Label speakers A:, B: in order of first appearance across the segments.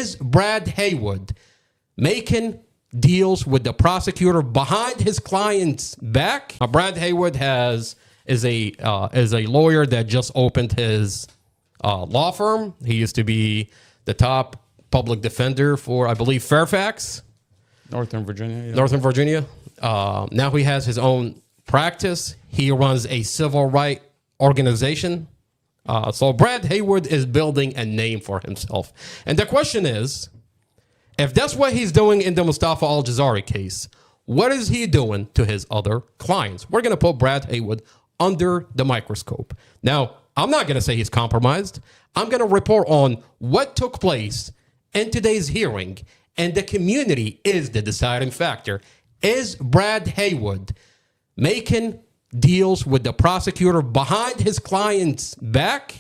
A: Is Brad Haywood making deals with the prosecutor behind his client's back? Brad Haywood is a lawyer that just opened his law firm. He used to be the top public defender for, I believe, Fairfax,
B: Northern Virginia. Yeah.
A: Northern Virginia. Now he has his own practice. He runs a civil rights organization. So Brad Haywood is building a name for himself. And the question is, if that's what he's doing in the Mustafa Aljazari case, what is he doing to his other clients? We're going to put Brad Haywood under the microscope. Now, I'm not going to say he's compromised. I'm going to report on what took place in today's hearing, and the community is the deciding factor. Is Brad Haywood making deals with the prosecutor behind his client's back?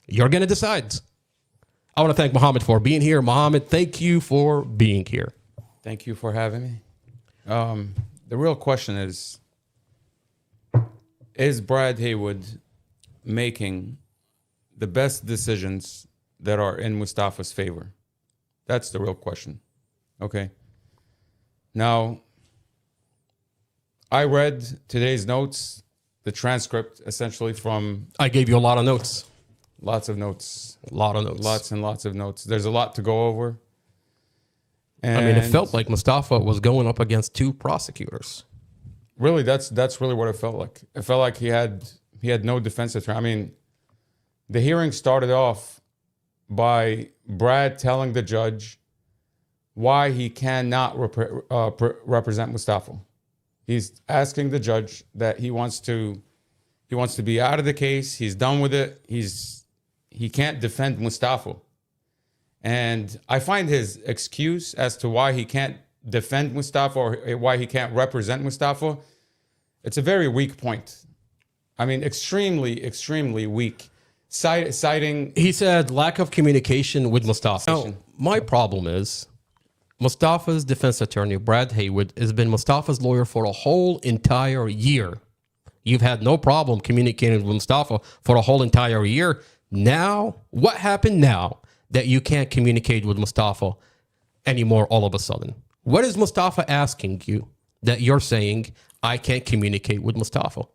A: You're going to decide. I want to thank Muhammad for being here. Muhammad, thank you for being here.
B: Thank you for having me. The real question is Brad Haywood making the best decisions that are in Mustafa's favor? That's the real question. Okay. Now, I read today's notes, the transcript essentially from...
A: I gave you a lot of notes.
B: Lots of notes.
A: A lot of notes.
B: Lots and lots of notes. There's a lot to go over. And
A: I mean, it felt like Mustafa was going up against two prosecutors.
B: Really, that's really what it felt like. It felt like he had no defense attorney. I mean, the hearing started off by Brad telling the judge why he cannot represent Mustafa. He's asking the judge that he wants to be out of the case. He's done with it. He can't defend Mustafa. And I find his excuse as to why he can't defend Mustafa or why he can't represent Mustafa, it's a very weak point. I mean, extremely, extremely weak. Citing...
A: He said lack of communication with Mustafa. Now, my problem is Mustafa's defense attorney, Brad Haywood, has been Mustafa's lawyer for a whole entire year. You've had no problem communicating with Mustafa for a whole entire year. Now, what happened now that you can't communicate with Mustafa anymore all of a sudden? What is Mustafa asking you that you're saying, I can't communicate with Mustafa?